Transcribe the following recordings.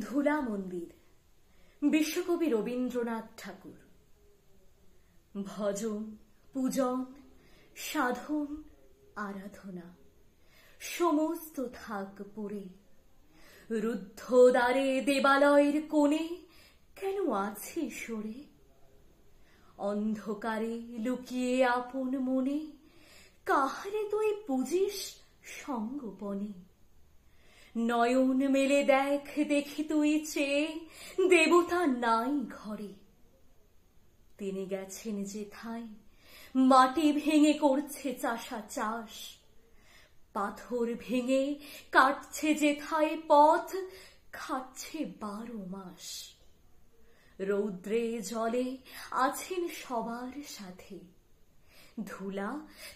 ধুলা মন্দির, বিশ্বকবি রবীন্দ্রনাথ ঠাকুর। ভজন, পূজন, সাধন, আরাধনা সমস্ত থাক পড়ে। রুদ্ধ দ্বারে দেবালয়ের কোণে কেন আছে সরে? অন্ধকারে লুকিয়ে আপন মনে কাহারে তুই পুজিস সঙ্গোপনে? নয়ন মেলে দেখ, দেখি তুই চেয়ে, দেবতা নাই ঘরে। তিনি গেছেন যেথায়, মাটি ভেঙে করছে চাষা চাষ। পাথর ভেঙে কাটছে যেথায় পথ, খাচ্ছে 12 মাস। রৌদ্রে জলে আছেন সবার সাথে, ধুলা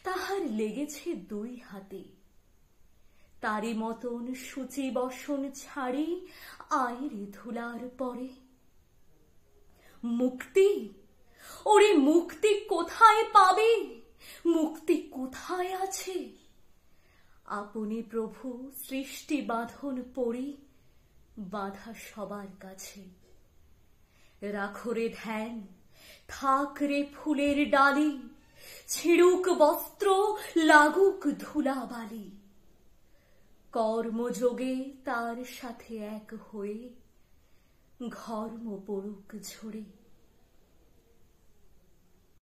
তাহার লেগেছে 2 হাতে। তারি মতন সূচি বসন ছাড়ি আইরে ধুলার পরে। মুক্তি, ওরে মুক্তি কোথায় পাবে? মুক্তি কোথায় আছে? আপনি প্রভু সৃষ্টি বাঁধন পড়ি, বাঁধা সবার কাছে। রাখো রে ধ্যান, থাক রে ফুলের ডালি, ছিড়ুক বস্ত্র, লাগুক ধুলাবালি। কর্মযোগে তার সাথে এক হয়ে ঘর্ম পড়ুক ঝরে।